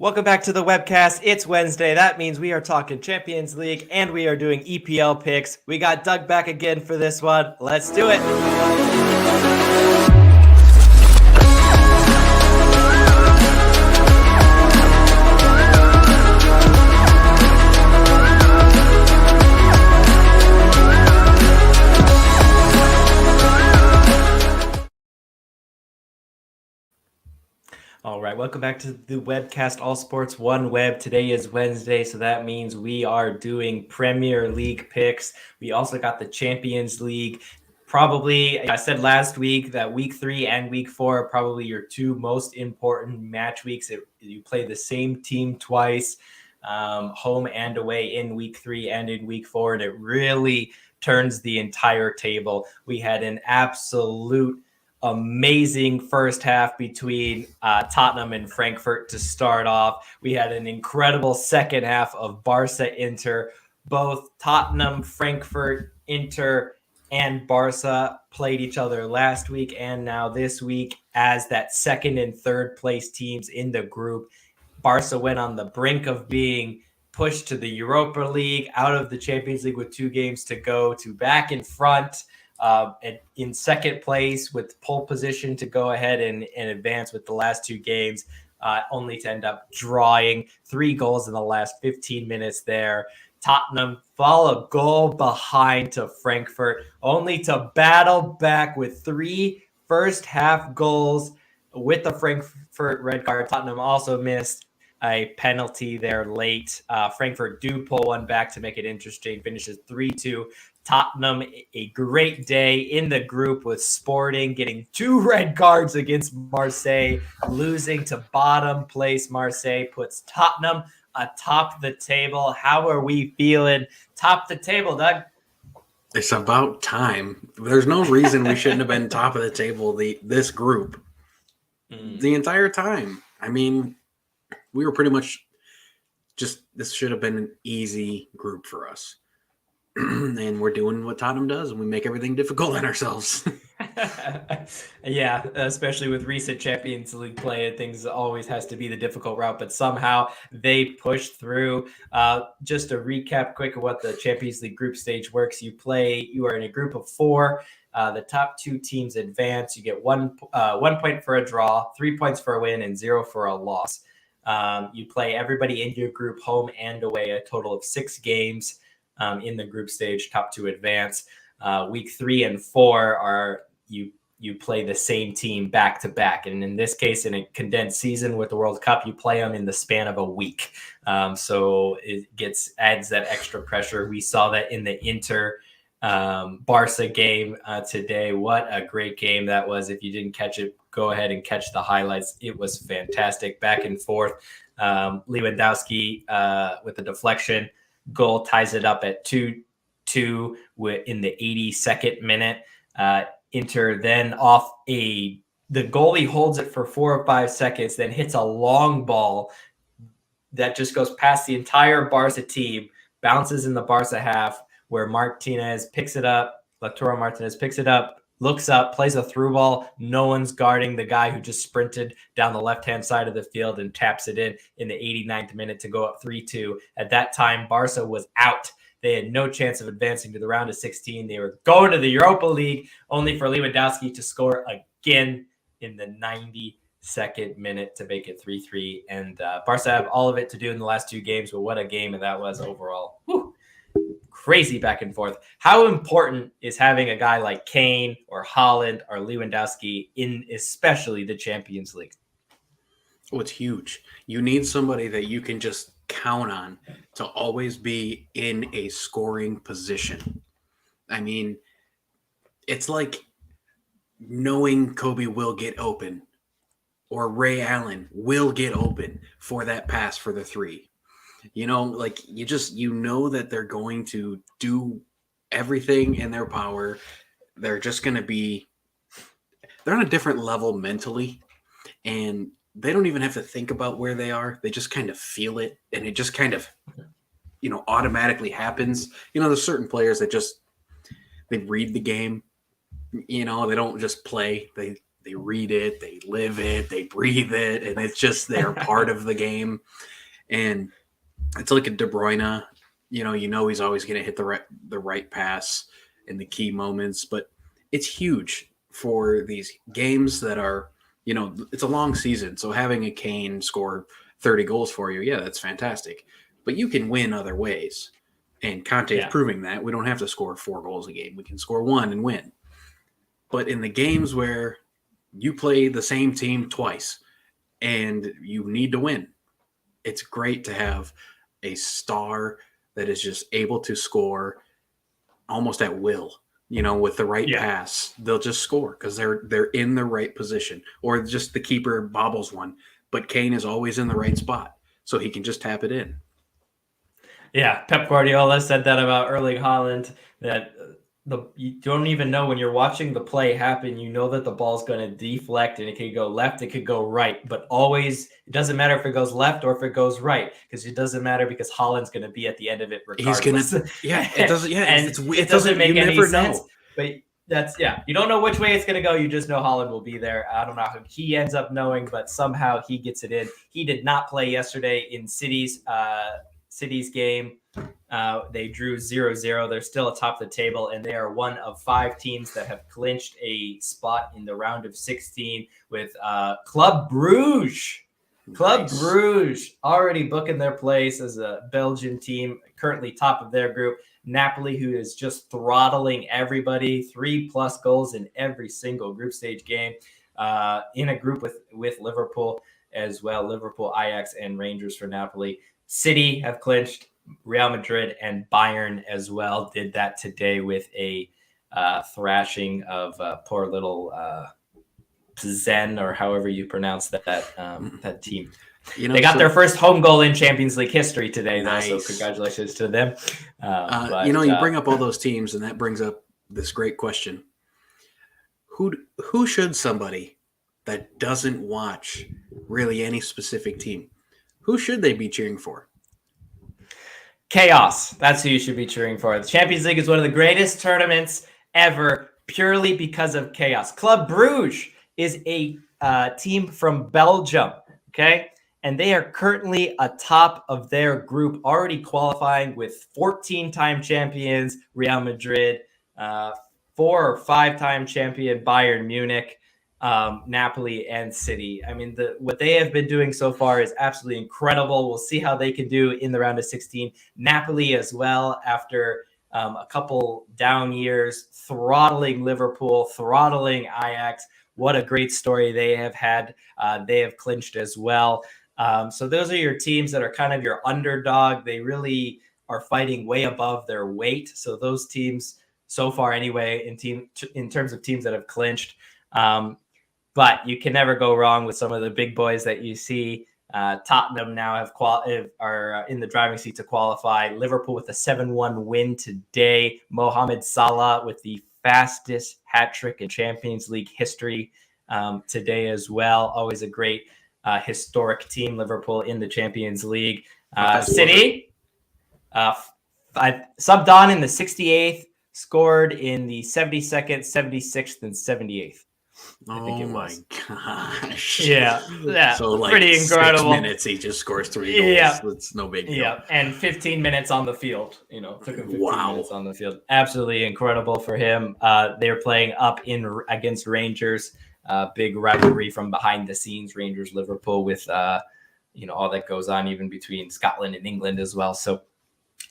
Welcome back to the webcast. It's Wednesday. That means we are talking Champions League and we are doing EPL picks. We got Doug back again for this one. Let's do it. All right, welcome back to the webcast, All Sports One Web. Today is Wednesday, so that means we are doing Premier League picks. We also got the Champions League. Probably, I said last week that week 3 and week 4 are probably your two most important match weeks. You play the same team twice, home and away in week 3 and in week 4, and it really turns the entire table. We had an absolute amazing first half between Tottenham and Frankfurt to start off. We had an incredible second half of Barca Inter. Both Tottenham, Frankfurt, Inter, and Barca played each other last week and now this week as that second and third place teams in the group. Barca went on the brink of being pushed to the Europa League, out of the Champions League with 2 games to go, to back in front. In second place with pole position to go ahead and advance with the last 2 games, only to end up drawing 3 goals in the last 15 minutes there. Tottenham fall a goal behind to Frankfurt, only to battle back with 3 first half goals with the Frankfurt red card. Tottenham also missed a penalty there late. Frankfurt do pull one back to make it interesting, finishes 3-2. Tottenham, a great day in the group with Sporting, getting 2 red cards against Marseille, losing to bottom place. Marseille puts Tottenham atop the table. How are we feeling top the table, Doug? It's about time. There's no reason we shouldn't have been top of the table, this group, the entire time. I mean, we were pretty much this should have been an easy group for us. And we're doing what Tottenham does, and we make everything difficult on ourselves. Yeah, especially with recent Champions League play, things always has to be the difficult route, but somehow they push through. Just to recap quick of what the Champions League group stage works, you are in a group of 4. The top 2 teams advance. You get 1 point for a draw, 3 points for a win, and 0 for a loss. You play everybody in your group, home and away, a total of 6 games. In the group stage, top 2 advance. Week 3 and 4 are you play the same team back to back, and in this case, in a condensed season with the World Cup, you play them in the span of a week. So it adds that extra pressure. We saw that in the Inter Barca game today. What a great game that was! If you didn't catch it, go ahead and catch the highlights. It was fantastic, back and forth. Lewandowski with the deflection goal ties it up at 2-2 in the 82nd minute. Inter then the goalie holds it for 4 or 5 seconds, then hits a long ball that just goes past the entire Barca team, bounces in the Barca half, where Martinez picks it up. Lautaro Martinez picks it up, looks up, plays a through ball. No one's guarding the guy who just sprinted down the left-hand side of the field and taps it in the 89th minute to go up 3-2. At that time, Barca was out. They had no chance of advancing to the round of 16. They were going to the Europa League, only for Lewandowski to score again in the 92nd minute to make it 3-3. And Barca have all of it to do in the last 2 games, but what a game that was overall. Whew. Crazy back and forth. How important is having a guy like Kane or Haaland or Lewandowski in especially the Champions League? Oh, it's huge. You need somebody that you can just count on to always be in a scoring position. I mean, it's like knowing Kobe will get open or Ray Allen will get open for that pass for the 3. You know, like you know that they're going to do everything in their power. They're just going to they're on a different level mentally, and they don't even have to think about where they are. They just kind of feel it, and it just kind of, automatically happens. There's certain players that they read the game. They don't just play. They They read it, they live it, they breathe it, and it's just they're part of the game. And it's like a De Bruyne, you know he's always going to hit the right pass in the key moments, but it's huge for these games that are, it's a long season. So having a Kane score 30 goals for you, yeah, that's fantastic. But you can win other ways. And Conte's proving that. We don't have to score 4 goals a game. We can score 1 and win. But in the games where you play the same team twice and you need to win, it's great to have a star that is just able to score almost at will. With the right pass, they'll just score because they're in the right position, or just the keeper bobbles one. But Kane is always in the right spot, so he can just tap it in. Yeah, Pep Guardiola said that about Erling Haaland, that you don't even know when you're watching the play happen. You know that the ball's going to deflect and it could go left, it could go right, but always it doesn't matter if it goes left or if it goes right, because it doesn't matter because Haaland's going to be at the end of it regardless. He's going to, it doesn't, it doesn't make any sense. But you don't know which way it's going to go. You just know Haaland will be there. I don't know how he ends up knowing, but somehow he gets it in. He did not play yesterday in City's game. They drew 0-0. They're still atop the table, and they are one of 5 teams that have clinched a spot in the round of 16 with Club Brugge. Club Brugge already booking their place as a Belgian team, currently top of their group. Napoli, who is just throttling everybody, 3+ goals in every single group stage game, in a group with Liverpool as well. Liverpool, Ajax, and Rangers for Napoli. City have clinched. Real Madrid and Bayern as well did that today with a thrashing of poor little Zen, or however you pronounce that team. They got their first home goal in Champions League history today, though, so congratulations to them. You bring up all those teams, and that brings up this great question. Who should somebody that doesn't watch really any specific team, who should they be cheering for? Chaos. That's who you should be cheering for. The Champions League is one of the greatest tournaments ever, purely because of chaos. Club Brugge is a team from Belgium, okay? And they are currently atop of their group, already qualifying with 14-time champions Real Madrid, 4 or 5-time champion Bayern Munich, Napoli, and City. I mean, what they have been doing so far is absolutely incredible. We'll see how they can do in the round of 16. Napoli as well, after a couple down years, throttling Liverpool, throttling Ajax. What a great story they have had. They have clinched as well. So those are your teams that are kind of your underdog. They really are fighting way above their weight. So those teams, so far anyway, in terms of teams that have clinched. But you can never go wrong with some of the big boys that you see. Tottenham now are in the driving seat to qualify. Liverpool with a 7-1 win today. Mohamed Salah with the fastest hat trick in Champions League history today as well. Always a great historic team, Liverpool in the Champions League. City subbed on in the 68th, scored in the 72nd, 76th, and 78th. I think it was. Oh my gosh. Yeah. So like pretty incredible. 6 minutes, he just scores 3 goals. Yeah. It's no big deal. Yeah. And 15 minutes on the field. Took him 15 minutes on the field. Absolutely incredible for him. They're playing up against Rangers. Big rivalry from behind the scenes, Rangers, Liverpool, with all that goes on even between Scotland and England as well. So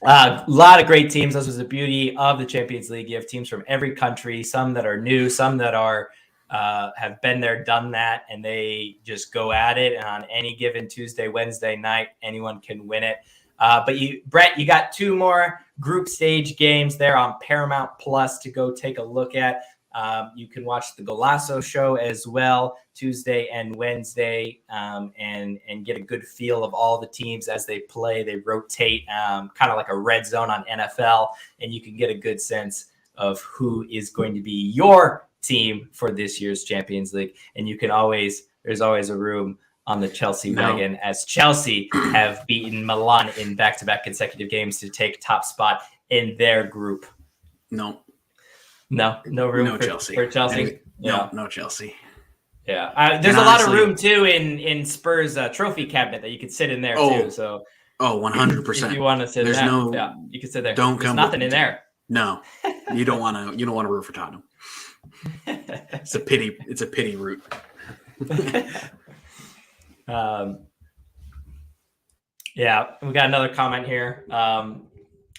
a lot of great teams. This was the beauty of the Champions League. You have teams from every country, some that are new, some that are have been there, done that, and they just go at it. And on any given Tuesday, Wednesday night, anyone can win it. But Brett, you got 2 more group stage games there on Paramount Plus to go take a look at. You can watch the Golasso show as well, Tuesday and Wednesday, and get a good feel of all the teams as they play. They rotate, kind of like a red zone on NFL, and you can get a good sense of who is going to be your team for this year's Champions League. And there's always a room on the Chelsea wagon, as Chelsea have beaten Milan in back-to-back consecutive games to take top spot in their group. No room for Chelsea. For Chelsea. No Chelsea. Yeah. There's And a lot of honestly, room too in Spurs trophy cabinet that you could sit in there too. So 100%. if you want to sit There's in that, no, yeah, you can sit there. don't There's come nothing with, in there. No, you don't want to root for Tottenham. It's a pity root. Yeah, we got another comment here.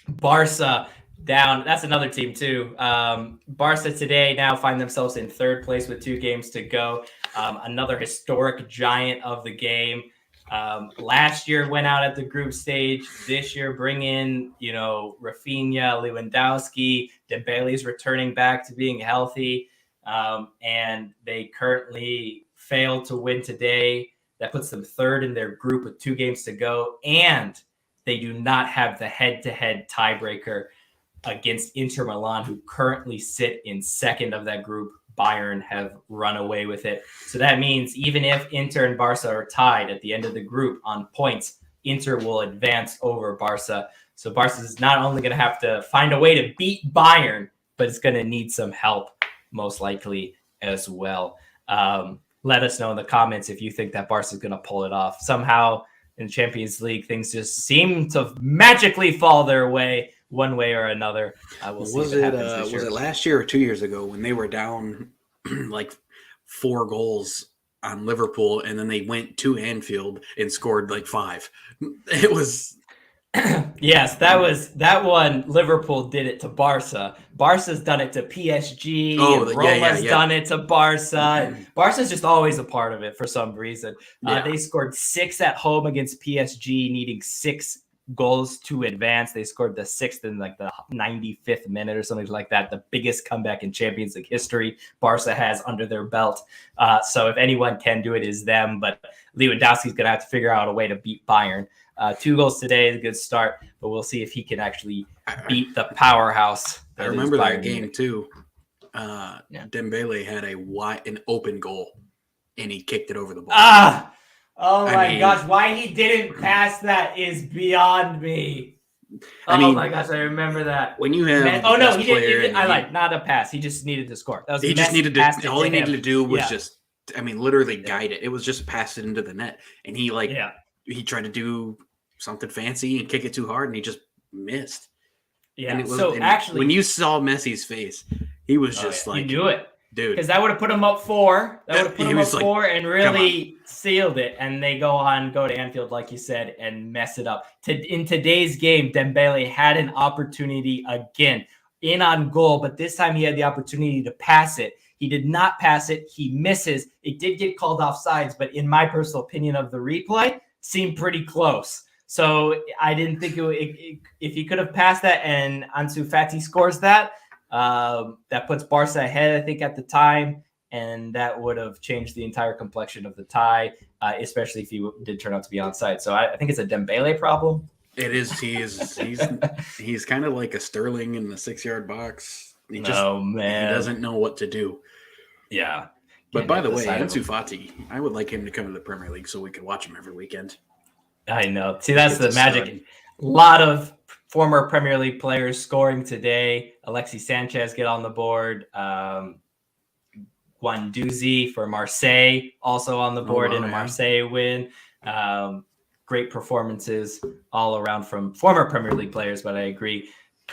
Barca down. That's another team too. Barca today now find themselves in third place with 2 games to go. Another historic giant of the game. Last year went out at the group stage. This year bring in, Rafinha, Lewandowski, Dembele's returning back to being healthy. And they currently failed to win today. That puts them third in their group with 2 games to go. And they do not have the head-to-head tiebreaker against Inter Milan, who currently sit in second of that group. Bayern have run away with it. So that means even if Inter and Barca are tied at the end of the group on points, Inter will advance over Barca. So Barca is not only going to have to find a way to beat Bayern, but it's going to need some help, most likely, as well. Let us know in the comments if you think that Barca is going to pull it off. Somehow in Champions League, things just seem to magically fall their way one way or another. We'll see was it last year or 2 years ago when they were down like 4 goals on Liverpool, and then they went to Anfield and scored like 5? It was... Yes, that one. Liverpool did it to Barca. Barca's done it to PSG. Roma's done it to Barca. Barca's just always a part of it for some reason. They scored 6 at home against PSG, needing 6 goals to advance. They scored the 6th in like the 95th minute or something like that. The biggest comeback in Champions League history Barca has under their belt. So if anyone can do it, is them. But Lewandowski's going to have to figure out a way to beat Bayern. 2 goals today is a good start, but we'll see if he can actually beat the powerhouse. I remember that game too. Dembele had an open goal, and he kicked it over the bar. Oh my gosh! Why he didn't pass that is beyond me. My gosh! I remember that. When you have he didn't. Not a pass. He just needed to score. All he needed to do was just literally guide it. It was just pass it into the net, and he tried to do something fancy and kick it too hard, and he just missed. Yeah. When you saw Messi's face, he was just like, he knew it, dude, because that would have put him up 4. That would have put him up 4 and really sealed it. And they go to Anfield, like you said, and mess it up. In today's game, Dembele had an opportunity again in on goal, but this time he had the opportunity to pass it. He did not pass it. He misses. It did get called offsides, but in my personal opinion of the replay, seemed pretty close. So I didn't think if he could have passed that and Ansu Fati scores that, that puts Barca ahead, I think, at the time, and that would have changed the entire complexion of the tie, especially if he did turn out to be onside. So I think it's a Dembele problem. It is. He's kind of like a Sterling in the 6-yard box. He doesn't know what to do. Yeah. But by the way, Ansu Fati, I would like him to come to the Premier League so we could watch him every weekend. I know. See, that's the magic. A lot of former Premier League players scoring today. Alexis Sanchez get on the board. Guendouzi for Marseille also on the board in a Marseille win. Great performances all around from former Premier League players, but I agree,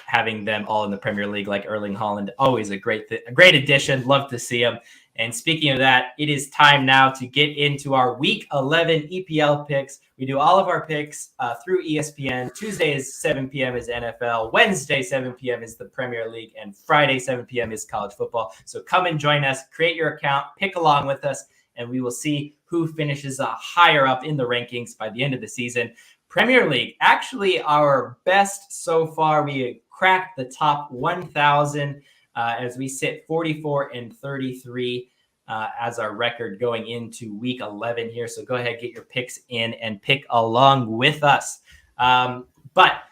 having them all in the Premier League like Erling Haaland, always a great addition. Love to see him. And speaking of that, it is time now to get into our Week 11 EPL picks. We do all of our picks through ESPN. Tuesday is 7 p.m. is NFL. Wednesday, 7 p.m. is the Premier League. And Friday, 7 p.m. is college football. So come and join us. Create your account. Pick along with us. And we will see who finishes higher up in the rankings by the end of the season. Premier League, actually our best so far. We cracked the top 1,000 as we sit 44-33 as our record going into Week 11 here. So go ahead, get your picks in and pick along with us. But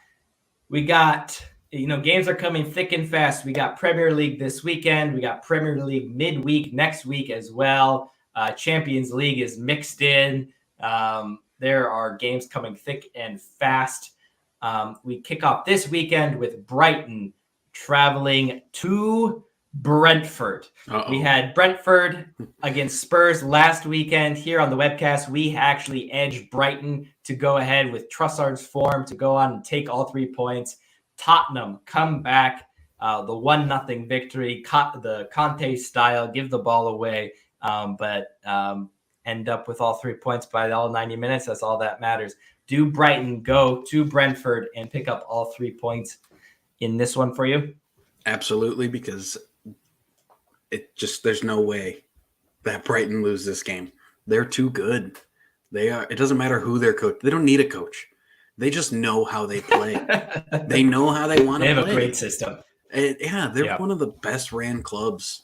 we got, games are coming thick and fast. We got Premier League this weekend. We got Premier League midweek next week as well. Champions League is mixed in. There are games coming thick and fast. We kick off this weekend with Brighton traveling to Brentford. Uh-oh. We had Brentford against Spurs last weekend. Here on the webcast, we actually edged Brighton to go ahead with Trossard's form to go on and take all 3 points. Tottenham come back, the 1-0 victory, the Conte style, give the ball away, but end up with all 3 points by all 90 minutes. That's all that matters. Do Brighton go to Brentford and pick up all 3 points in this one for you? Absolutely, because there's no way that Brighton lose this game. They're too good. They are. It doesn't matter who their coach. They don't need a coach. They just know how they play. They know how they want to play. They have a great system. They're one of the best ran clubs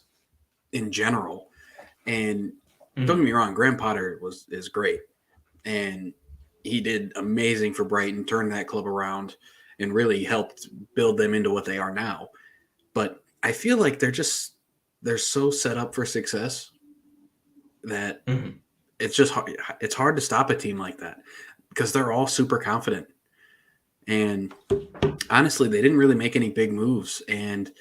in general. And don't get me wrong, Graham Potter is great. And he did amazing for Brighton, turned that club around and really helped build them into what they are now. But I feel like they're so set up for success that it's hard to stop a team like that because they're all super confident. And honestly, they didn't really make any big moves, and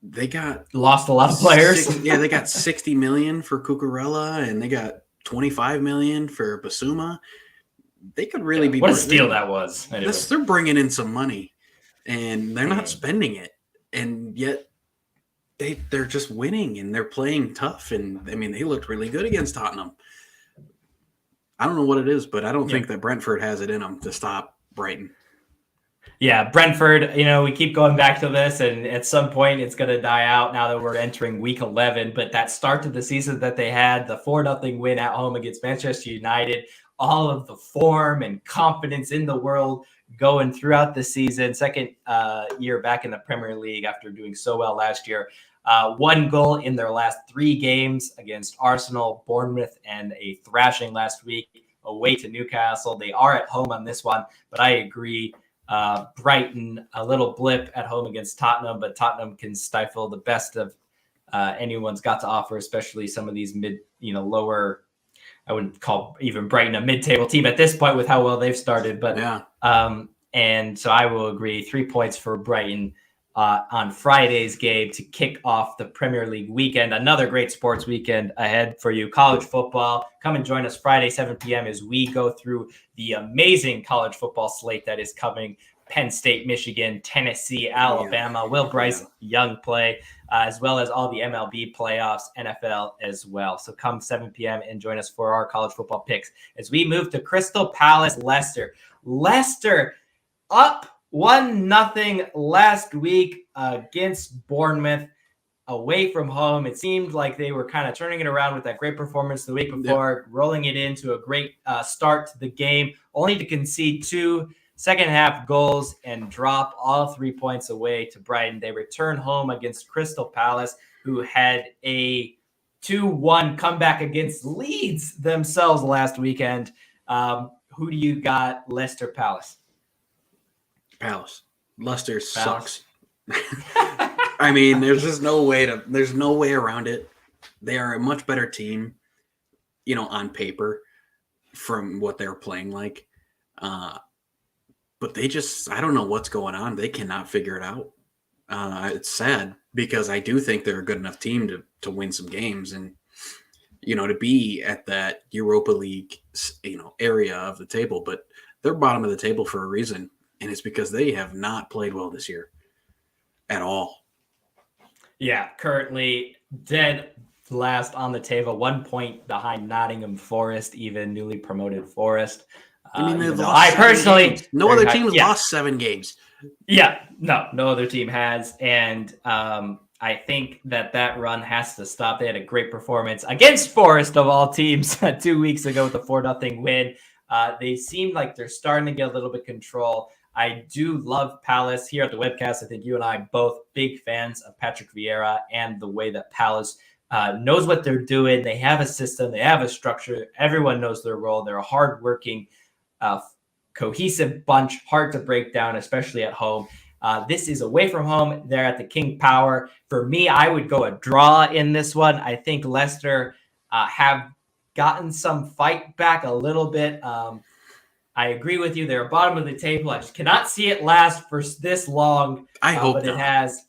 they lost a lot of players. They got 60 million for Cucurella, and they got 25 million for Basuma. They could really be what a steal that was. Anyway. They're bringing in some money, and they're not spending it, and yet they're just winning, and they're playing tough. And I mean, they looked really good against Tottenham. I don't know what it is, but I don't think that Brentford has it in them to stop Brighton. Yeah, Brentford, we keep going back to this, and at some point it's going to die out now that we're entering week 11. But that start to the season that they had, the 4-0 win at home against Manchester United, all of the form and confidence in the world going throughout the season, second year back in the Premier League after doing so well last year. 1 goal in their last 3 games against Arsenal, Bournemouth, and a thrashing last week away to Newcastle. They are at home on this one, but I agree. Brighton, a little blip at home against Tottenham, but Tottenham can stifle the best of anyone's got to offer, especially some of these lower. I wouldn't call even Brighton a mid-table team at this point with how well they've started, but and so I will agree. 3 points for Brighton on Friday's game to kick off the Premier League weekend. Another great sports weekend ahead for you. College football. Come and join us Friday, 7 p.m. as we go through the amazing college football slate that is coming. Penn State, Michigan, Tennessee, Alabama, Will Bryce Young play, as well as all the MLB playoffs, NFL as well. So come 7 p.m. and join us for our college football picks as we move to Crystal Palace, Leicester. Leicester up 1-0 last week against Bournemouth away from home. It seemed like they were kind of turning it around with that great performance the week before, rolling it into a great start to the game, only to concede 2 second-half goals and drop all 3 points away to Brighton. They return home against Crystal Palace, who had a 2-1 comeback against Leeds themselves last weekend. Who do you got, Leicester Palace? Leicester sucks. I mean, there's no way around it. They are a much better team, on paper from what they're playing like. But I don't know what's going on. They cannot figure it out. It's sad because I do think they're a good enough team to win some games and, to be at that Europa League, area of the table, but they're bottom of the table for a reason. And it's because they have not played well this year at all. Yeah, currently dead last on the table, 1 point behind Nottingham Forest, even newly promoted Forest. I mean, they've lost games. No other team has lost 7 games. Yeah, no other team has. And I think that run has to stop. They had a great performance against Forest of all teams 2 weeks ago with the 4-0 win. They seem like they're starting to get a little bit control. I do love Palace here at the webcast. I think you and I both big fans of Patrick Vieira and the way that Palace knows what they're doing. They have a system. They have a structure. Everyone knows their role. They're a hardworking, cohesive bunch, hard to break down, especially at home. This is away from home. They're at the King Power. For me, I would go a draw in this one. I think Leicester have gotten some fight back a little bit. I agree with you. They're bottom of the table. I just cannot see it last for this long. I hope but not. It has.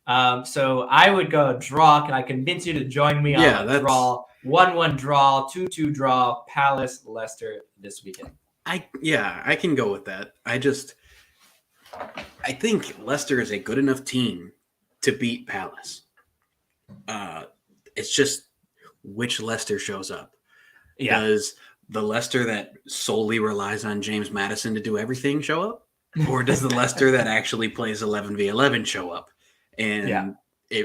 So I would go draw. Can I convince you to join me on a draw? 1-1 draw, 2-2 draw, Palace, Leicester this weekend. I can go with that. I think Leicester is a good enough team to beat Palace. It's just which Leicester shows up. Yeah. Does the Leicester that solely relies on James Maddison to do everything show up? Or does the Leicester that actually plays 11v11 show up? And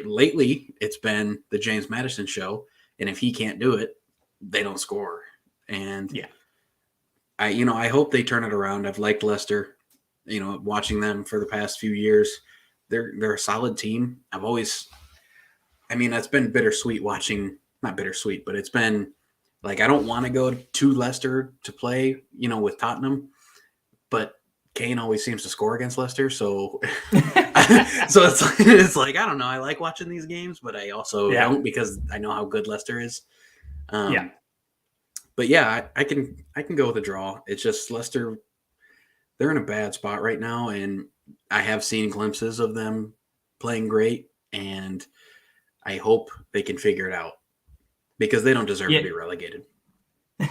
lately, it's been the James Maddison show. And if he can't do it, they don't score. And I hope they turn it around. I've liked Leicester, watching them for the past few years. They're a solid team. It's been bittersweet watching, not bittersweet, but it's been like, I don't want to go to Leicester to play, with Tottenham, but Kane always seems to score against Leicester. So, it's like, I don't know. I like watching these games, but I also don't, because I know how good Leicester is. But yeah, I can go with a draw. It's just Leicester, they're in a bad spot right now, and I have seen glimpses of them playing great, and I hope they can figure it out, because they don't deserve to be relegated. They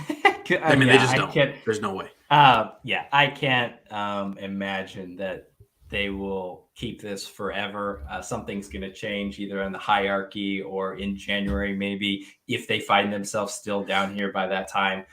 just don't. There's no way. I can't imagine that they will keep this forever. Something's going to change either in the hierarchy or in January, maybe, if they find themselves still down here by that time.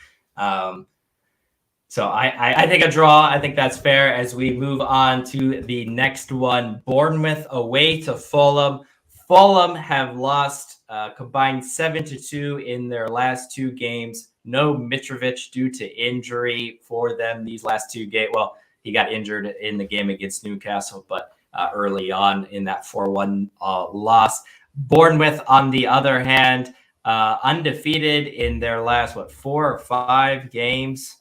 So I think a draw. I think that's fair. As we move on to the next one, Bournemouth away to Fulham. Fulham have lost combined 7-2 in their last two games. No Mitrovic due to injury for them these last two games. Well, he got injured in the game against Newcastle, but early on in that 4-1 loss. Bournemouth, on the other hand, undefeated in their last, 4 or 5 games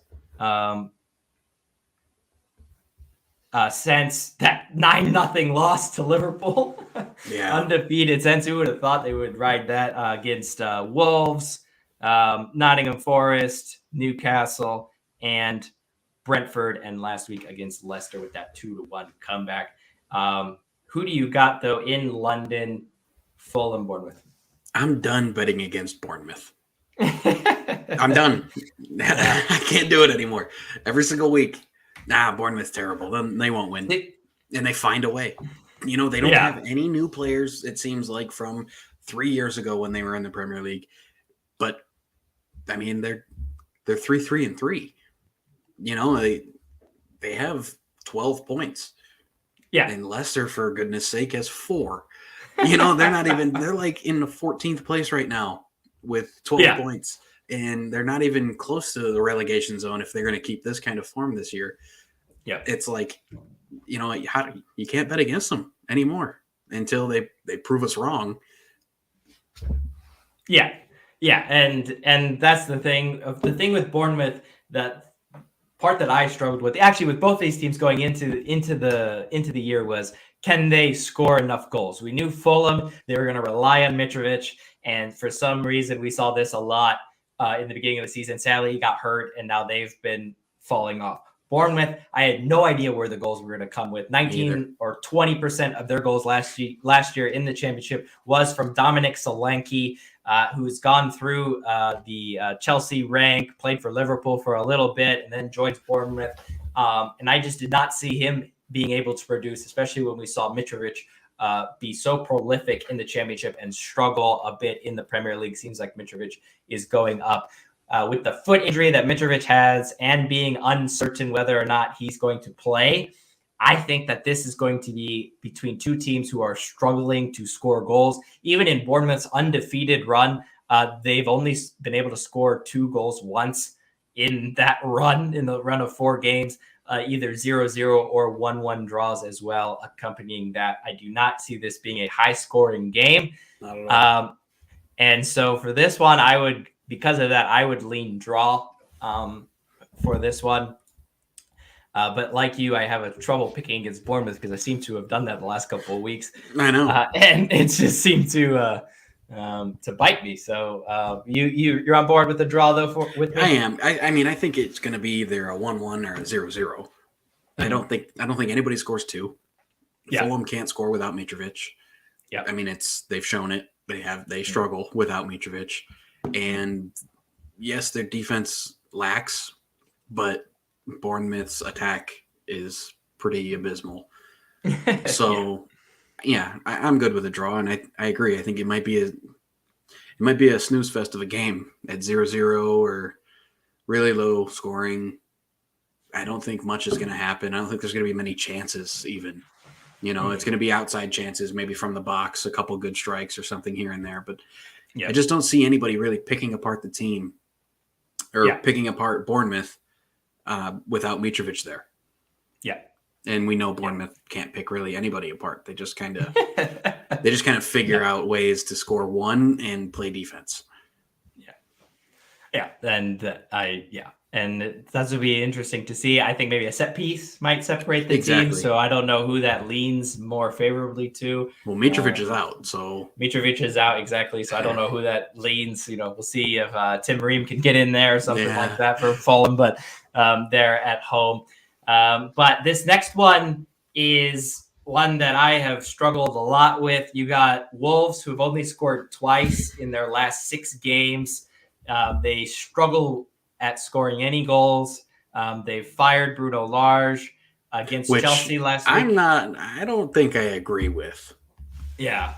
since that 9-0 loss to Liverpool. Undefeated since. Who would have thought they would ride that against Wolves, Nottingham Forest, Newcastle, and Brentford, and last week against Leicester with that 2-1 comeback. Who do you got, though, in London? Fulham, Bournemouth. I'm done betting against Bournemouth. I'm done. I can't do it anymore. Every single week. Bournemouth's terrible. They won't win. And they find a way. They don't have any new players, it seems like, from 3 years ago when they were in the Premier League. But, they're 3-3-3. They have 12 points. Yeah. And Leicester, for goodness sake, has 4. They're not even, they're like in the 14th place right now with 12 points. And they're not even close to the relegation zone if they're going to keep this kind of form this year. Yeah. It's like, you can't bet against them anymore until they prove us wrong. Yeah. Yeah. And that's the thing. The thing with Bournemouth, that part that I struggled with, actually with both these teams going into the year, was, can they score enough goals? We knew Fulham, they were going to rely on Mitrovic, and for some reason we saw this a lot in the beginning of the season. Sadly, he got hurt, and now they've been falling off. Bournemouth, I had no idea where the goals were going to come with. 19 or 20% of their goals last year in the championship was from Dominic Solanke, who's gone through the Chelsea rank, played for Liverpool for a little bit, and then joins Bournemouth. And I just did not see him being able to produce, especially when we saw Mitrovic be so prolific in the championship and struggle a bit in the Premier League. Seems like Mitrovic is going up. With the foot injury that Mitrovic has and being uncertain whether or not he's going to play, I think that this is going to be between two teams who are struggling to score goals. Even in Bournemouth's undefeated run, they've only been able to score 2 goals once in that run, in the run of 4 games, either 0-0 or 1-1 draws as well, accompanying that. I do not see this being a high-scoring game. Not at all. And so for this one, because of that, I would lean draw for this one. But like you, I have trouble picking against Bournemouth because I seem to have done that the last couple of weeks. I know. And it just seemed to bite me. So you're on board with the draw, though, with me? I am. I think it's going to be either a 1-1 or a 0-0. Mm-hmm. I don't think anybody scores 2. Yeah. Fulham can't score without Mitrovic. Yeah. I mean, they've shown it. They struggle without Mitrovic. And yes, their defense lacks, but Bournemouth's attack is pretty abysmal. So I'm good with a draw, and I agree. I think it might be a snooze fest of a game at 0-0 or really low scoring. I don't think much is going to happen. I don't think there's going to be many chances even. It's going to be outside chances, maybe from the box, a couple good strikes or something here and there. But I just don't see anybody really picking apart the team or picking apart Bournemouth without Mitrovic there. Yeah. And we know Bournemouth can't pick really anybody apart. They just kind of figure out ways to score one and play defense. Yeah. And that's would be interesting to see. I think maybe a set piece might separate the team. So I don't know who that leans more favorably to. Well, Mitrovic is out. So Mitrovic is out. Exactly. So I don't know who that leans. We'll see if Tim Ream can get in there or something like that for Fulham, but they're at home. But this next one is one that I have struggled a lot with. You got Wolves, who have only scored twice in their last 6 games. They struggle at scoring any goals. They fired Bruno Lage against Chelsea last week. I don't think I agree with. Yeah.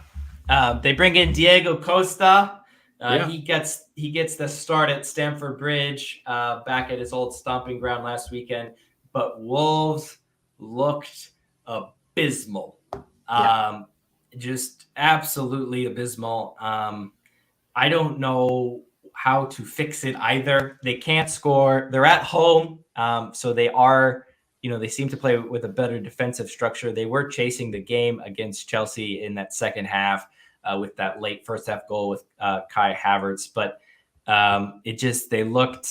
They bring in Diego Costa. He gets the start at Stamford Bridge back at his old stomping ground last weekend. But Wolves looked abysmal. Just absolutely abysmal. I don't know how to fix it either. They can't score. They're at home. So they are, they seem to play with a better defensive structure. They were chasing the game against Chelsea in that second half with that late first half goal with Kai Havertz. But they looked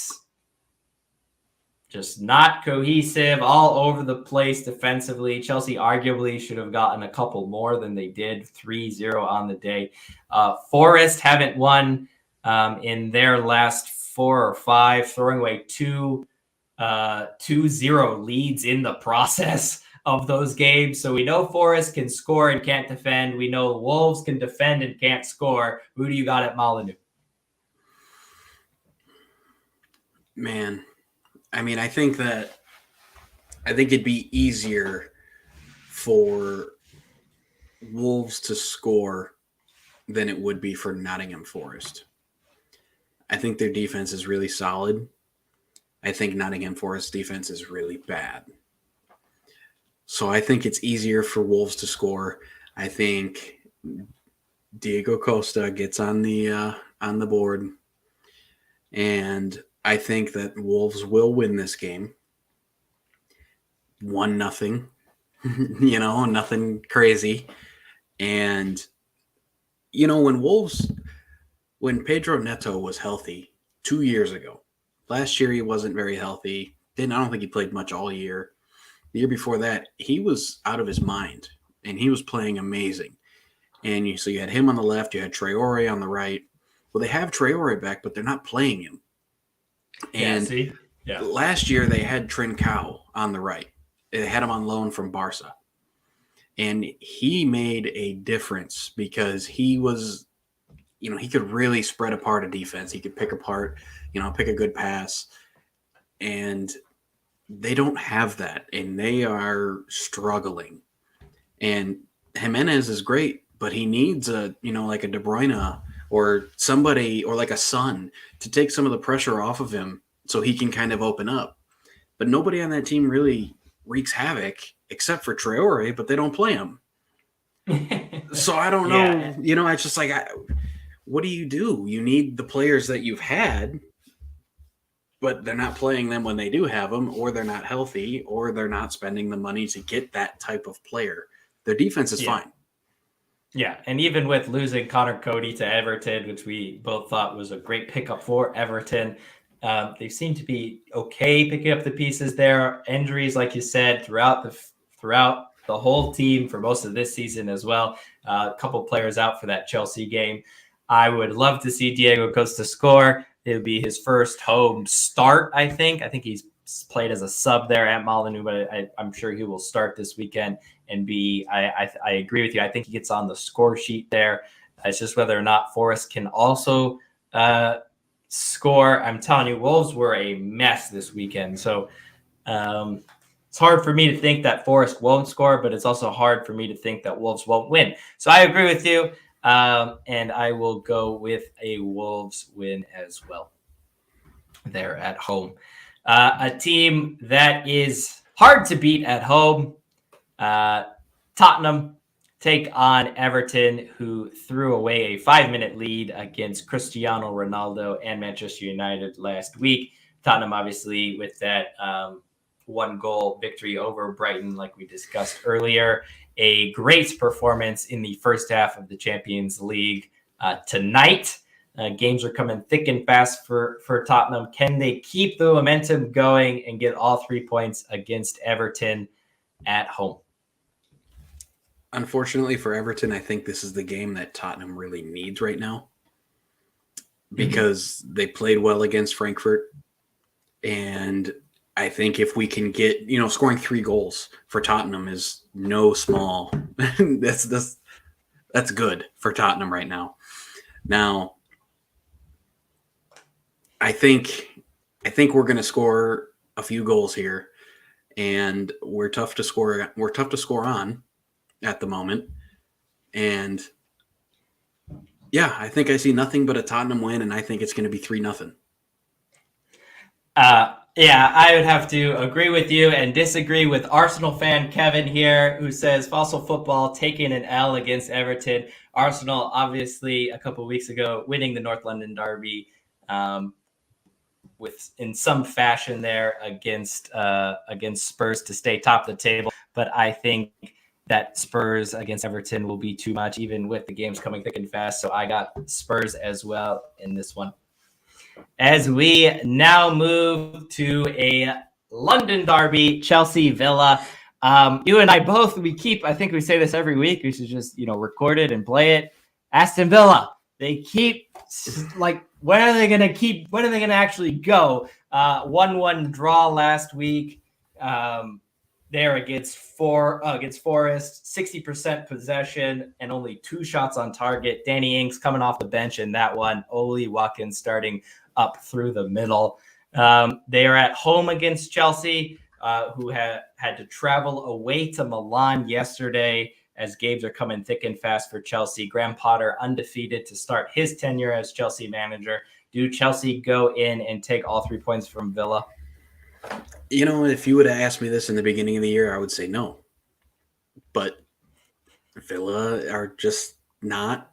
just not cohesive, all over the place defensively. Chelsea arguably should have gotten a couple more than they did, 3-0 on the day. Forest haven't won in their last 4 or 5, throwing away 2-0 leads in the process of those games. So we know Forest can score and can't defend. We know Wolves can defend and can't score. Who do you got at Molineux? Man, I mean, I think it'd be easier for Wolves to score than it would be for Nottingham Forest. I think their defense is really solid. I think Nottingham Forest defense is really bad. So I think it's easier for Wolves to score. I think Diego Costa gets on the board, and I think that Wolves will win this game. 1-0, nothing crazy. And, when Pedro Neto was healthy 2 years ago, last year he wasn't very healthy. I don't think he played much all year. The year before that, he was out of his mind, and he was playing amazing. And so you had him on the left, you had Traore on the right. Well, they have Traore back, but they're not playing him. And last year they had Trincao on the right. They had him on loan from Barca. And he made a difference because he was, he could really spread apart a defense. He could pick apart, pick a good pass. And they don't have that. And they are struggling. And Jimenez is great, but he needs like a De Bruyne or somebody, or like a Son, to take some of the pressure off of him so he can kind of open up. But nobody on that team really wreaks havoc except for Traore, but they don't play him. So I don't know. It's just like, what do? You need the players that you've had, but they're not playing them when they do have them, or they're not healthy, or they're not spending the money to get that type of player. Their defense is fine. Yeah, and even with losing Connor Cody to Everton, which we both thought was a great pickup for Everton, they seem to be okay picking up the pieces there. Injuries, like you said, throughout the whole team for most of this season as well. A couple players out for that Chelsea game. I would love to see Diego Costa score. It would be his first home start, I think. I think he's played as a sub there at Molineux, but I'm sure he will start this weekend and B, I agree with you. I think he gets on the score sheet there. It's just whether or not Forest can also score. I'm telling you, Wolves were a mess this weekend. So it's hard for me to think that Forest won't score, but it's also hard for me to think that Wolves won't win. So I agree with you, and I will go with a Wolves win as well. They're at home. A team that is hard to beat at home, Tottenham take on Everton, who threw away a 5-minute lead against Cristiano Ronaldo and Manchester United last week. Tottenham, obviously, with that 1-goal victory over Brighton, like we discussed earlier. A great performance in the first half of the Champions League tonight. Games are coming thick and fast for Tottenham. Can they keep the momentum going and get all 3 points against Everton at home? Unfortunately for Everton, I think this is the game that Tottenham really needs right now, because they played well against Frankfurt. And I think if we can get, scoring 3 goals for Tottenham is no small. That's good for Tottenham right now. Now, I think we're going to score a few goals here, and we're tough to score. We're tough to score on at the moment. And yeah, I think I see nothing but a Tottenham win, and I think it's going to be 3-0. Yeah, I would have to agree with you and disagree with Arsenal fan Kevin here, who says Fossil Football taking an L against Everton. Arsenal, obviously, a couple of weeks ago, winning the North London Derby in some fashion there against Spurs to stay top of the table. But I think that Spurs against Everton will be too much, even with the games coming thick and fast. So I got Spurs as well in this one. As we now move to a London derby, Chelsea Villa. You and I both, I think we say this every week. We should just, record it and play it. Aston Villa, they keep when are they going to actually go? 1-1 draw last week. There against Forest, 60% possession and only 2 shots on target. Danny Ings coming off the bench in that one. Oli Watkins starting up through the middle. They are at home against Chelsea, who had to travel away to Milan yesterday, as games are coming thick and fast for Chelsea. Graham Potter undefeated to start his tenure as Chelsea manager. Do Chelsea go in and take all 3 points from Villa? If you would have asked me this in the beginning of the year, I would say no. But Villa are just not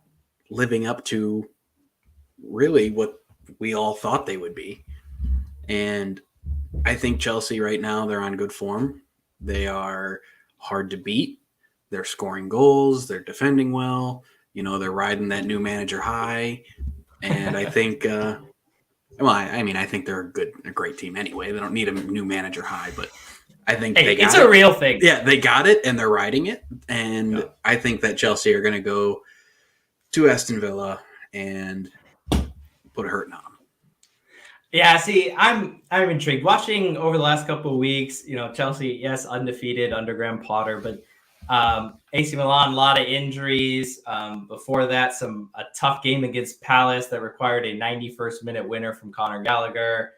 living up to really what we all thought they would be. And I think Chelsea right now, they're on good form. They are hard to beat. They're scoring goals. They're defending well. They're riding that new manager high. And I think I think they're a great team anyway. They don't need a new manager high, but I think they got it. It's a real thing. Yeah, they got it, and they're riding it. And I think that Chelsea are going to go to Aston Villa and put a hurting on them. Yeah, see, I'm intrigued. Watching over the last couple of weeks, Chelsea, yes, undefeated under Graham Potter, but AC Milan, a lot of injuries. Before that, a tough game against Palace that required a 91st minute winner from Conor Gallagher.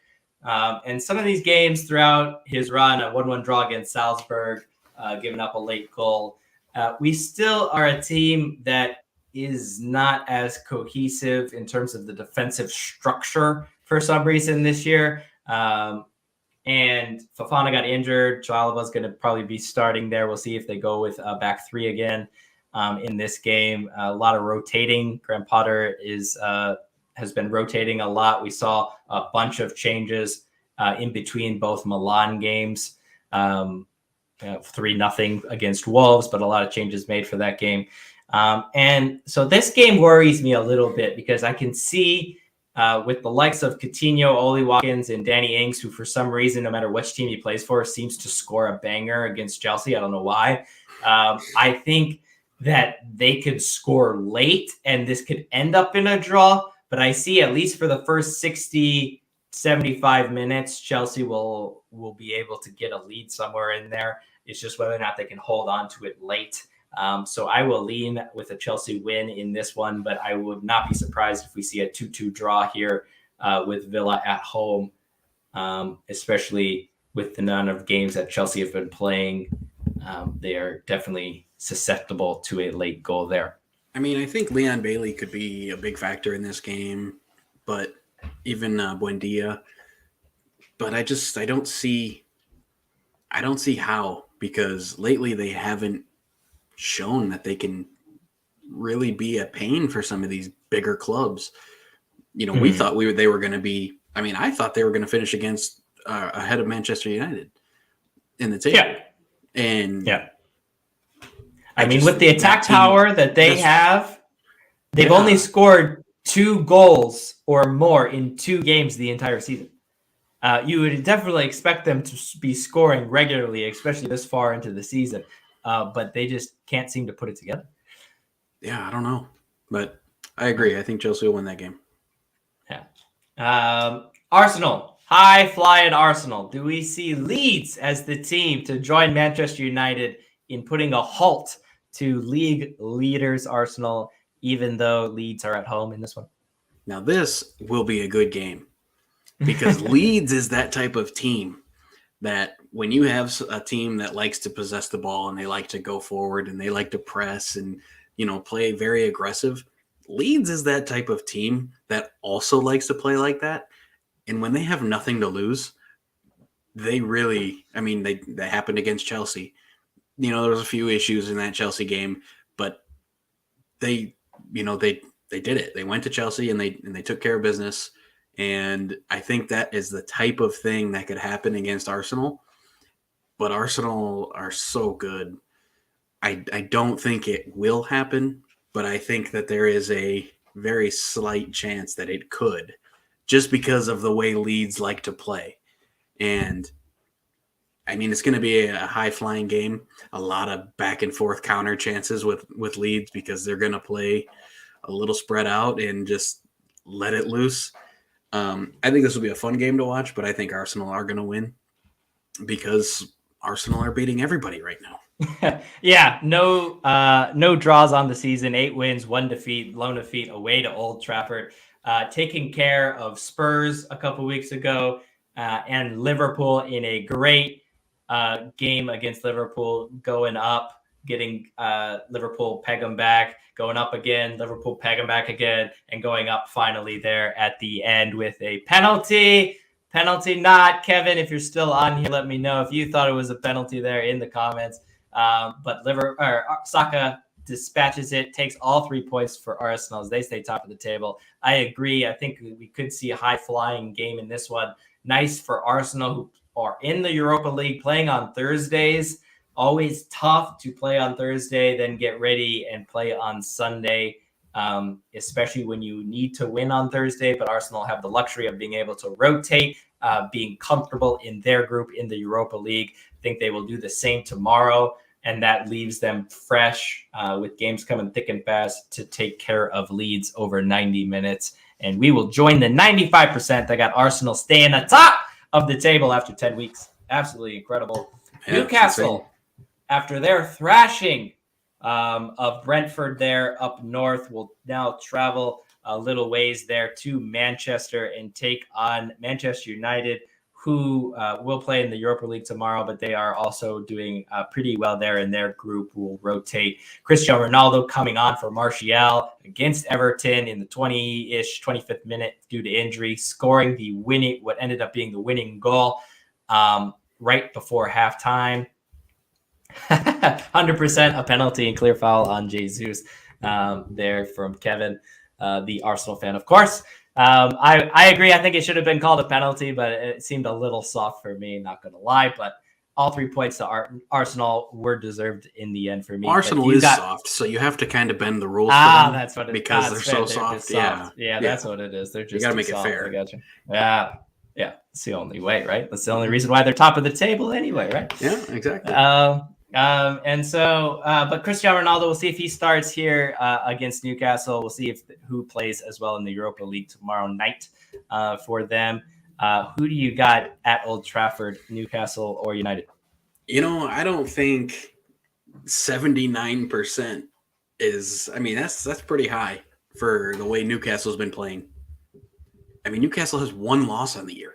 And some of these games throughout his run, a 1-1 draw against Salzburg, giving up a late goal. We still are a team that is not as cohesive in terms of the defensive structure for some reason this year. And Fofana got injured. Chalobah's going to probably be starting there. We'll see if they go with back 3 again in this game. A lot of rotating. Graham Potter has been rotating a lot. We saw a bunch of changes in between both Milan games. 3-0 against Wolves, but a lot of changes made for that game. And so this game worries me a little bit, because I can see with the likes of Coutinho, Oli Watkins, and Danny Ings, who for some reason, no matter which team he plays for, seems to score a banger against Chelsea. I don't know why. I think that they could score late and this could end up in a draw. But I see, at least for the first 60, 75 minutes, Chelsea will will be able to get a lead somewhere in there. It's just whether or not they can hold on to it late. So I will lean with a Chelsea win in this one, but I would not be surprised if we see a 2-2 draw here with Villa at home, especially with the number of games that Chelsea have been playing. They are definitely susceptible to a late goal there. I mean, I think Leon Bailey could be a big factor in this game, but even Buendia. But I don't see how, because lately they haven't shown that they can really be a pain for some of these bigger clubs. We thought they were going to be. I mean, I thought they were going to finish against ahead of Manchester United in the table. Yeah. And I mean, with the attack power that they have, they've only scored 2 goals or more in 2 games the entire season. You would definitely expect them to be scoring regularly, especially this far into the season. But they just can't seem to put it together. Yeah, I don't know. But I agree. I think Chelsea will win that game. Yeah. Arsenal. High flying Arsenal. Do we see Leeds as the team to join Manchester United in putting a halt to league leaders Arsenal, even though Leeds are at home in this one? Now, this will be a good game because Leeds is that type of team that when you have a team that likes to possess the ball and they like to go forward and they like to press and, play very aggressive, Leeds is that type of team that also likes to play like that. And when they have nothing to lose, they really, I mean, that happened against Chelsea. There was a few issues in that Chelsea game, but they did it. They went to Chelsea and they took care of business. And I think that is the type of thing that could happen against Arsenal. But Arsenal are so good. I don't think it will happen, but I think that there is a very slight chance that it could, just because of the way Leeds like to play. And I mean, it's going to be a high-flying game, a lot of back-and-forth counter chances with Leeds because they're going to play a little spread out and just let it loose. I think this will be a fun game to watch, but I think Arsenal are going to win because Arsenal are beating everybody right now. Yeah, no draws on the season, 8 wins, 1 defeat, lone defeat away to Old Trafford. Taking care of Spurs a couple weeks ago and Liverpool in a great game against Liverpool, going up, getting Liverpool peg them back, going up again, Liverpool peg them back again, and going up finally there at the end with a penalty. Penalty not. Kevin, if you're still on here, let me know if you thought it was a penalty there in the comments. But Saka dispatches it, takes all 3 points for Arsenal as they stay top of the table. I agree. I think we could see a high-flying game in this one. Nice for Arsenal, who are in the Europa League, playing on Thursdays. Always tough to play on Thursday, then get ready and play on Sunday, especially when you need to win on Thursday. But Arsenal have the luxury of being able to rotate, being comfortable in their group in the Europa League. I think they will do the same tomorrow, and that leaves them fresh with games coming thick and fast to take care of Leeds over 90 minutes. And we will join the 95% that got Arsenal staying atop of the table after 10 weeks. Absolutely incredible. Yeah, Newcastle, after their thrashing of Brentford there up north, will now travel a little ways there to Manchester and take on Manchester United, who will play in the Europa League tomorrow, but they are also doing pretty well there in their group. Will rotate Cristiano Ronaldo coming on for Martial against Everton in the 25th minute due to injury, scoring what ended up being the winning goal right before halftime. 100% a penalty and clear foul on Jesus there from Kevin, the Arsenal fan, of course. I agree. I think it should have been called a penalty, but it seemed a little soft for me, not going to lie. But all 3 points to Arsenal were deserved in the end for me. Arsenal is soft, so you have to kind of bend the rules for them that's what it is. Because they're so soft. Yeah, that's what it is. They're just you got to make soft. it fair. I got you. Yeah. It's the only way, right? That's the only reason why they're top of the table anyway, right? Yeah, exactly. But Cristiano Ronaldo, we'll see if he starts here against Newcastle. We'll see who plays as well in the Europa League tomorrow night for them. Who do you got at Old Trafford, Newcastle or United? I don't think 79% is. I mean, that's pretty high for the way Newcastle's been playing. I mean, Newcastle has one loss on the year.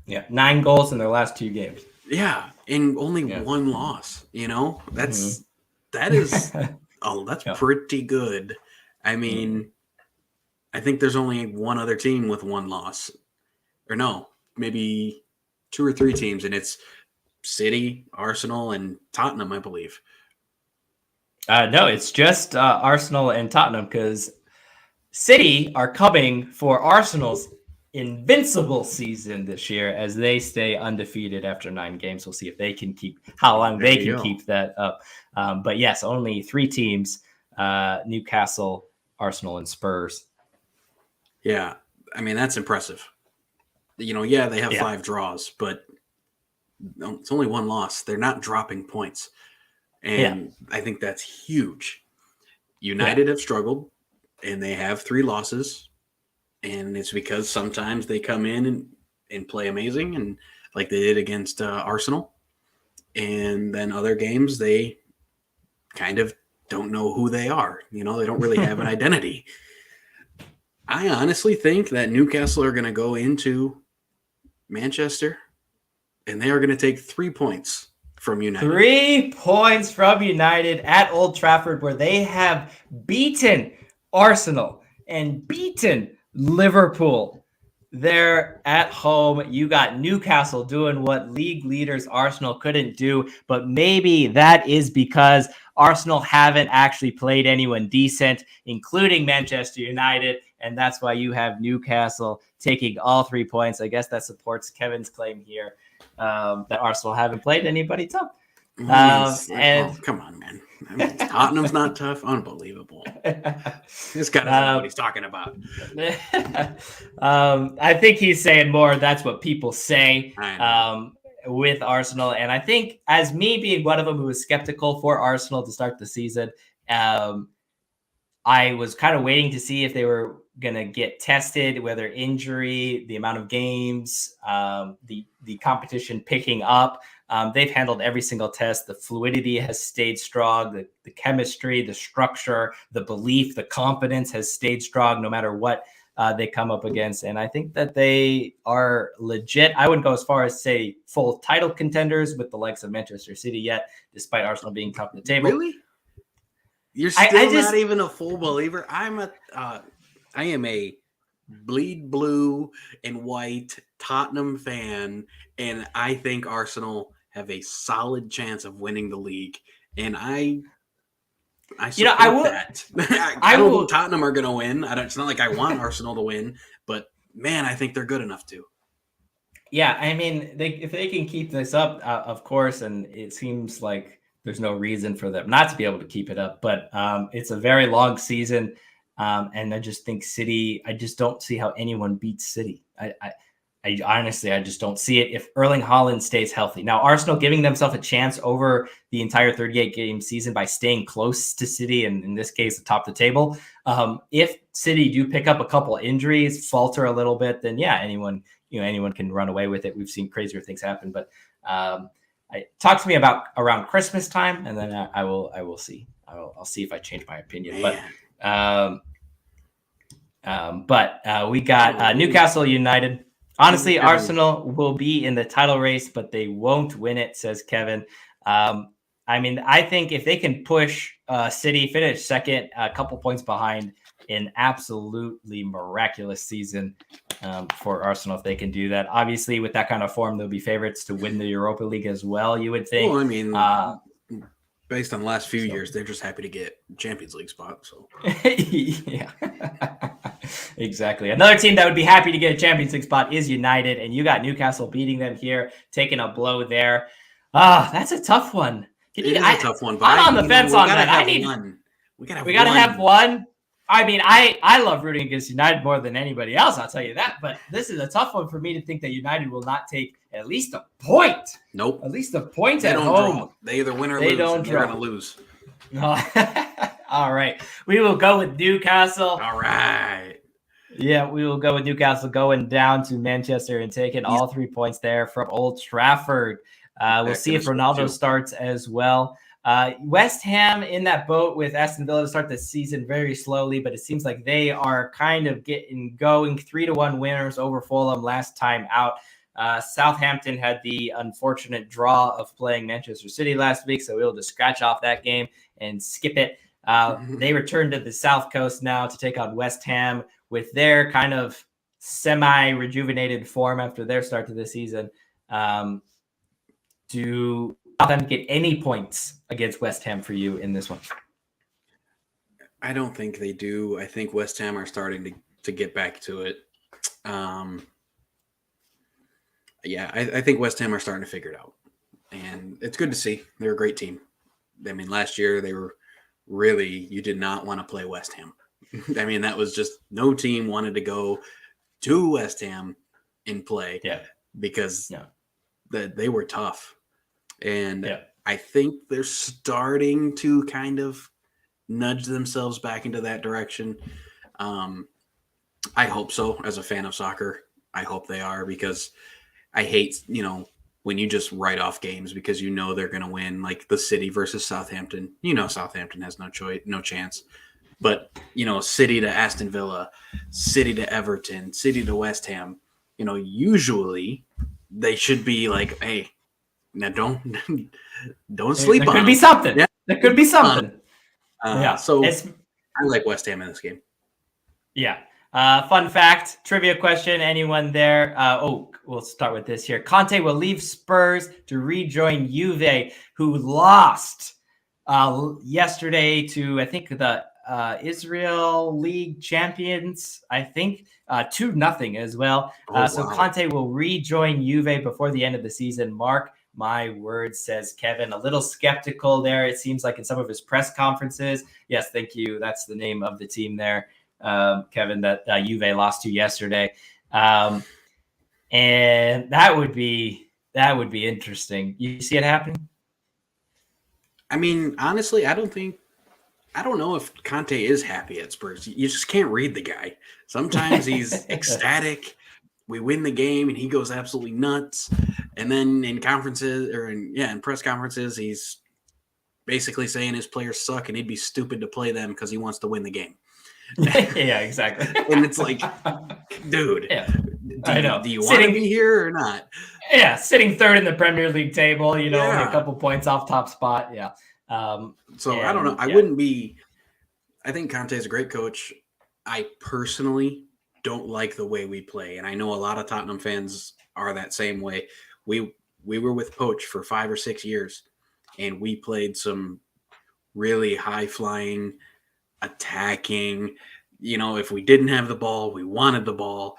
Yeah, 9 goals in their last 2 games. Yeah, and only one loss. That is that's pretty good. I mean, I think there's only one other team with one loss, or no, maybe 2 or 3 teams, and it's City, Arsenal, and Tottenham, I believe. No, it's just Arsenal and Tottenham, because City are coming for Arsenal's invincible season this year as they stay undefeated after 9 games. We'll see if they can keep how long they can keep that up. But yes, only 3 teams: Newcastle, Arsenal, and Spurs. Yeah, I mean, that's impressive. They have 5 draws, but it's only one loss. They're not dropping points. And I think that's huge. United have struggled, and they have 3 losses. And it's because sometimes they come in and play amazing, and like they did against Arsenal. And then other games, they kind of don't know who they are. They don't really have an identity. I honestly think that Newcastle are going to go into Manchester, and they are going to take 3 points from United. 3 points from United at Old Trafford, where they have beaten Arsenal and beaten Liverpool. They're at home. You got Newcastle doing what league leaders Arsenal couldn't do, but maybe that is because Arsenal haven't actually played anyone decent, including Manchester United, and that's why you have Newcastle taking all 3 points. I guess that supports Kevin's claim here that Arsenal haven't played anybody tough. Come on, man. I mean, Tottenham's not tough. Unbelievable. This guy doesn't know what he's talking about. I think he's saying more. That's what people say with Arsenal. And I think, as me being one of them who was skeptical for Arsenal to start the season, I was kind of waiting to see if they were going to get tested, whether injury, the amount of games, the competition picking up. They've handled every single test. The fluidity has stayed strong. The chemistry, the structure, the belief, the confidence has stayed strong no matter what they come up against. And I think that they are legit. I wouldn't go as far as say full title contenders with the likes of Manchester City yet, despite Arsenal being top of the table. Really? You're still not even a full believer? I am a bleed blue and white Tottenham fan, and I think Arsenal have a solid chance of winning the league. And I support that. I don't think Tottenham are going to win. It's not like I want Arsenal to win, but man, I think they're good enough to. Yeah, I mean, if they can keep this up, of course, and it seems like there's no reason for them not to be able to keep it up. But it's a very long season, and I just think City. I just don't see how anyone beats City. I honestly, I just don't see it if Erling Haaland stays healthy. Now, Arsenal giving themselves a chance over the entire 38-game season by staying close to City, and in this case, atop the table. If City do pick up a couple injuries, falter a little bit, then yeah, anyone can run away with it. We've seen crazier things happen, but talk to me about around Christmas time, and then I will see. I'll see if I change my opinion. Man. But we got Newcastle United. Honestly, Arsenal will be in the title race, but they won't win it, says Kevin. I mean, I think if they can push City, finish second, a couple points behind, an absolutely miraculous season for Arsenal if they can do that. Obviously, with that kind of form, they'll be favorites to win the Europa League as well, you would think. Well, I mean, based on the last few years, they're just happy to get Champions League spot. So yeah. Exactly. Another team that would be happy to get a Champions League spot is United, and you got Newcastle beating them here, taking a blow there. That's a tough one. It is a tough one. I'm on the fence on that. We gotta have one. I mean, I love rooting against United more than anybody else, I'll tell you that. But this is a tough one for me to think that United will not take at least a point. Nope. At least a point at home. Draw. They either win or lose. They're going to lose. All right. We will go with Newcastle. All right. Yeah, we will go with Newcastle going down to Manchester and taking all 3 points there from Old Trafford. We'll see if Ronaldo starts as well. West Ham in that boat with Aston Villa to start the season very slowly, but it seems like they are kind of getting going. 3-1 winners over Fulham last time out. Southampton had the unfortunate draw of playing Manchester City last week, so we'll just scratch off that game and skip it. They return to the South Coast now to take on West Ham with their kind of semi-rejuvenated form after their start to the season. Do Southampton get any points against West Ham for you in this one? I don't think they do. I think West Ham are starting to get back to it. I think West Ham are starting to figure it out. And it's good to see. They're a great team. I mean, last year they were really, you did not want to play West Ham. I mean, that was just, no team wanted to go to West Ham and play because they were tough. And I think they're starting to kind of nudge themselves back into that direction. I hope so. As a fan of soccer, I hope they are, because I hate, when you just write off games because they're going to win, like the City versus Southampton. Southampton has no chance. But, City to Aston Villa, City to Everton, City to West Ham, usually they should be like, hey, now don't sleep on them. There could be something. Yeah. There could be something. So I like West Ham in this game. Yeah. Fun fact, trivia question. Anyone there? We'll start with this here. Conte will leave Spurs to rejoin Juve, who lost yesterday to, I think, the Israel League champions, 2-0 as well. So Conte will rejoin Juve before the end of the season. Mark my words, says Kevin. A little skeptical there, it seems like, in some of his press conferences. Yes, thank you. That's the name of the team there, Kevin, that Juve lost to yesterday. And that would be interesting. You see it happening? I mean, honestly, I don't know if Conte is happy at Spurs. You just can't read the guy. Sometimes he's ecstatic. We win the game and he goes absolutely nuts. And then in conferences in press conferences, he's basically saying his players suck and he'd be stupid to play them because he wants to win the game. Yeah, exactly. And it's like, dude, I know. Do you want to be here or not? Yeah, sitting third in the Premier League table, only a couple points off top spot. Yeah. I don't know. I think Conte is a great coach. I personally don't like the way we play. And I know a lot of Tottenham fans are that same way. We were with Poch for 5 or 6 years, and we played some really high-flying, attacking. If we didn't have the ball, we wanted the ball.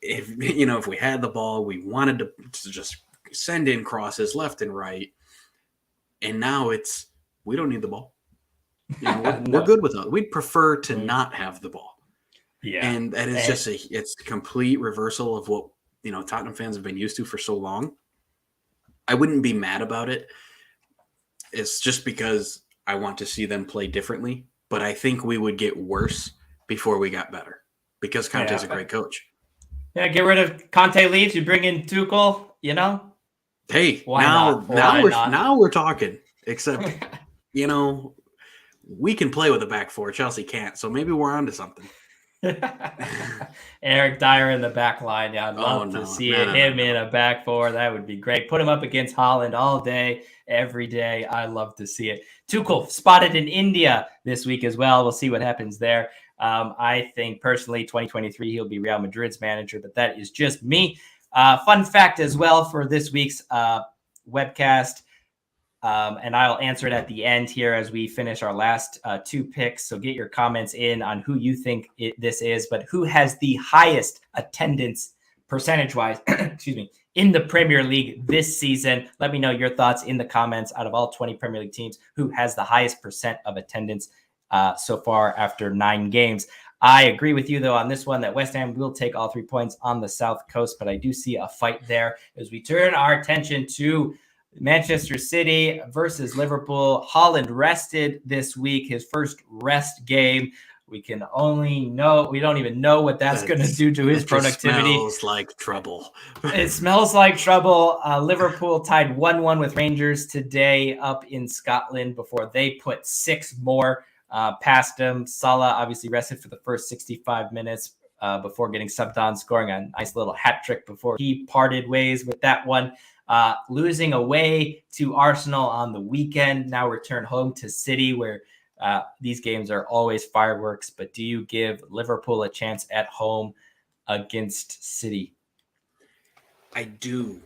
If we had the ball, we wanted to just send in crosses left and right. And now we don't need the ball. We're good with it. We'd prefer to not have the ball. Yeah. And that is it's a complete reversal of what, Tottenham fans have been used to for so long. I wouldn't be mad about it. It's just because I want to see them play differently, but I think we would get worse before we got better because Conte's a great coach. Yeah. Get rid of Conte leaves. You bring in Tuchel, Hey, now we're talking, except, we can play with a back four. Chelsea can't. So maybe we're on to something. Eric Dyer in the back line. Yeah, I'd love to see him in a back four. That would be great. Put him up against Haaland all day, every day. I love to see it. Tuchel spotted in India this week as well. We'll see what happens there. I think personally 2023 he'll be Real Madrid's manager, but that is just me. Fun fact as well for this week's webcast. And I'll answer it at the end here as we finish our last 2 picks. So get your comments in on who you think this is, but who has the highest attendance percentage-wise, in the Premier League this season. Let me know your thoughts in the comments. Out of all 20 Premier League teams, who has the highest percent of attendance so far after 9 games. I agree with you, though, on this one that West Ham will take all 3 points on the South Coast, but I do see a fight there as we turn our attention to Manchester City versus Liverpool. Haaland rested this week, his first rest game. We can only know, we don't even know what that's going to do to his productivity. It smells like trouble. It smells like trouble. Liverpool tied 1-1 with Rangers today up in Scotland before they put 6 more past them. Salah obviously rested for the first 65 minutes before getting subbed on, scoring a nice little hat trick before he parted ways with that one. Losing away to Arsenal on the weekend, now return home to City, where these games are always fireworks. But do you give Liverpool a chance at home against City? I do.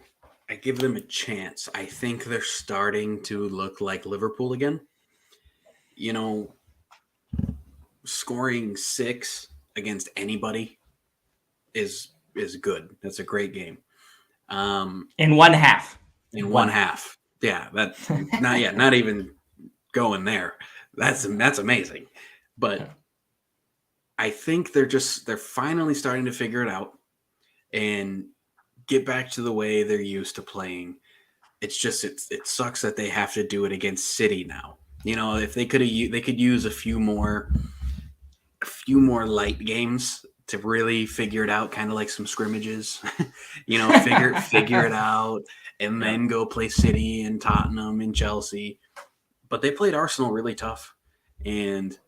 I give them a chance. I think they're starting to look like Liverpool again. You know, scoring 6 against anybody is good. That's a great game. In one half. In one half. Yeah, that not even going there. That's amazing. But I think they're finally starting to figure it out and get back to the way they're used to playing. It's just it sucks that they have to do it against City now. You know, if they could use a few more light games to really figure it out, kind of like some scrimmages. You know, figure it out and then go play City and Tottenham and Chelsea. But they played Arsenal really tough. And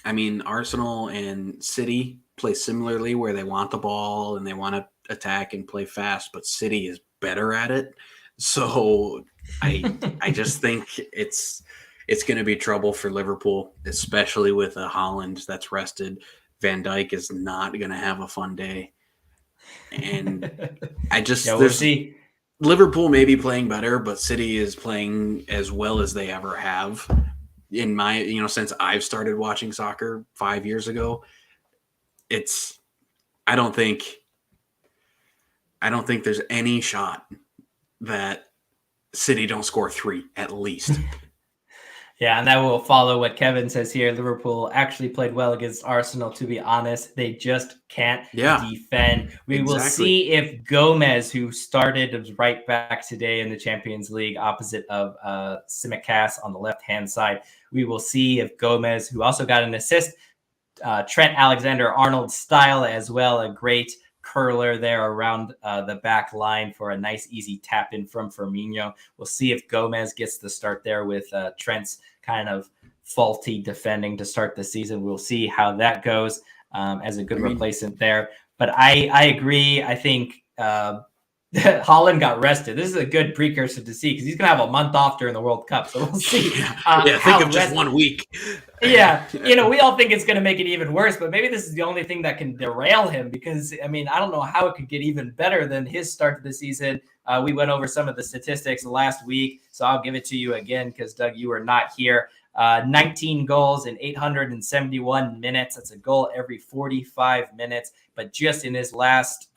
I mean, Arsenal and City play similarly, where they want the ball and they want to attack and play fast, but City is better at it. So I just think it's going to be trouble for Liverpool, especially with a Haaland that's rested. Van Dijk is not going to have a fun day. And I just we'll see. Liverpool may be playing better, but City is playing as well as they ever have. In my, since I've started watching soccer 5 years ago, I don't think there's any shot that City don't score 3 at least. Yeah, and that will follow what Kevin says here. Liverpool actually played well against Arsenal, to be honest. They just can't defend. We will see if Gomez, who started right back today in the Champions League opposite of Tsimikas on the left-hand side, we will see if Gomez, who also got an assist, Trent Alexander-Arnold style as well, a great curler there around the back line for a nice easy tap in from Firmino. We'll see if Gomez gets the start there with Trent's kind of faulty defending to start the season. We'll see how that goes as a good replacement there. But I agree. I think Haaland got rested. This is a good precursor to see, because he's going to have a month off during the World Cup. So we'll see. Think of just 1 week. We all think it's going to make it even worse, but maybe this is the only thing that can derail him, because, I mean, I don't know how it could get even better than his start to the season. We went over some of the statistics last week, so I'll give it to you again because, Doug, you were not here. 19 goals in 871 minutes. That's a goal every 45 minutes. But just in his last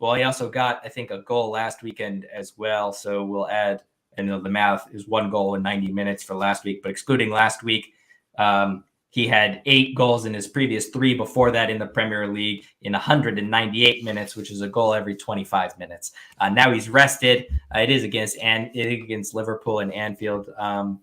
he also got, I think, a goal last weekend as well. So we'll add, and the math is 1 goal in 90 minutes for last week. But excluding last week, he had 8 goals in his previous 3 before that in the Premier League in 198 minutes, which is a goal every 25 minutes. Now he's rested. It is against Liverpool and Anfield.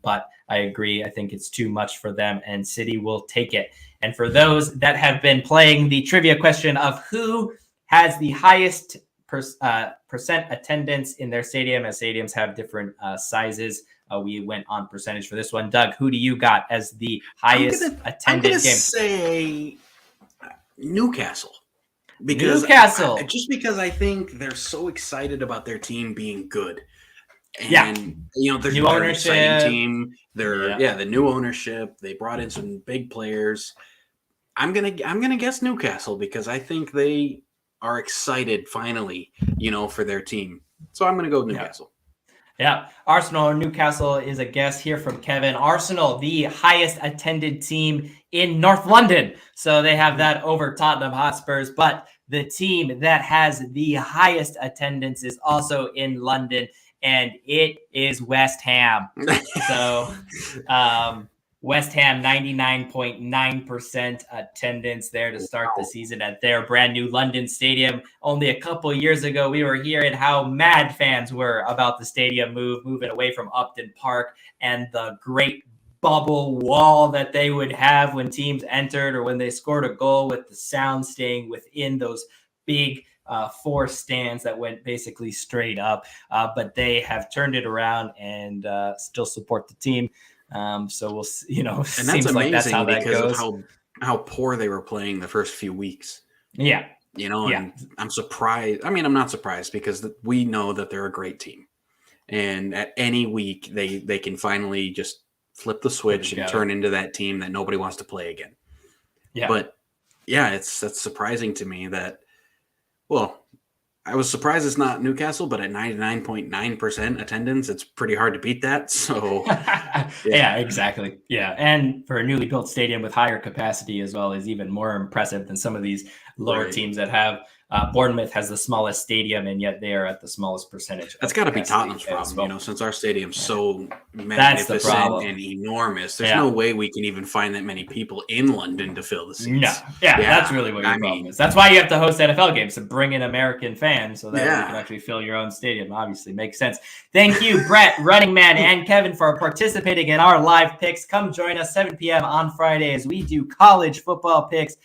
But I agree. I think it's too much for them, and City will take it. And for those that have been playing the trivia question of who has the highest percent attendance in their stadium, as stadiums have different sizes. We went on percentage for this one. Doug, who do you got as the highest attended game? I'm going to say Newcastle. Because I think they're so excited about their team being good. And, they're an exciting team. The new ownership. They brought in some big players. I'm gonna guess Newcastle, because I think they are excited finally, for their team. So I'm going to go with Newcastle. Yeah. Arsenal or Newcastle is a guess here from Kevin. Arsenal, the highest attended team in North London. So they have that over Tottenham Hotspurs, but the team that has the highest attendance is also in London, and it is West Ham. So, West Ham, 99.9% attendance there to start the season at their brand new London stadium. Only a couple years ago, we were hearing how mad fans were about the stadium moving away from Upton Park and the great bubble wall that they would have when teams entered or when they scored a goal, with the sound staying within those big 4 stands that went basically straight up. But they have turned it around and still support the team. So we'll, and that's seems amazing like that's how that because goes. of how poor they were playing the first few weeks. Yeah. And I'm surprised. I mean, I'm not surprised because we know that they're a great team. And at any week, they can finally just flip the switch and turn into that team that nobody wants to play again. Yeah. But yeah, that's surprising to me that, well, I was surprised it's not Newcastle, but at 99.9% attendance, it's pretty hard to beat that. So yeah, exactly. Yeah. And for a newly built stadium with higher capacity as well is even more impressive than some of these lower teams that have. Bournemouth has the smallest stadium, and yet they are at the smallest percentage. That's got to be Tottenham's problem, well. Since our stadium's so magnificent and enormous. There's no way we can even find that many people in London to fill the seats. No, that's really what your problem is. That's why you have to host NFL games, to bring in American fans so that you can actually fill your own stadium. Obviously, makes sense. Thank you, Brett, Running Man, and Kevin for participating in our live picks. Come join us 7 p.m. on Friday as we do college football picks.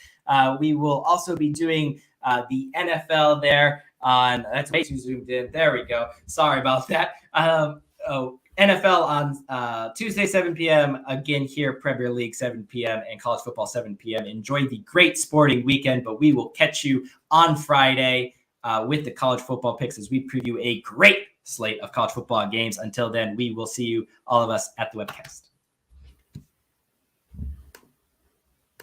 We will also be doing the NFL there on, that's way too zoomed in. There we go. Sorry about that. NFL on Tuesday, 7 p.m. Again here, Premier League 7 p.m. and college football 7 p.m. Enjoy the great sporting weekend, but we will catch you on Friday with the college football picks as we preview a great slate of college football games. Until then, we will see you, all of us, at the webcast.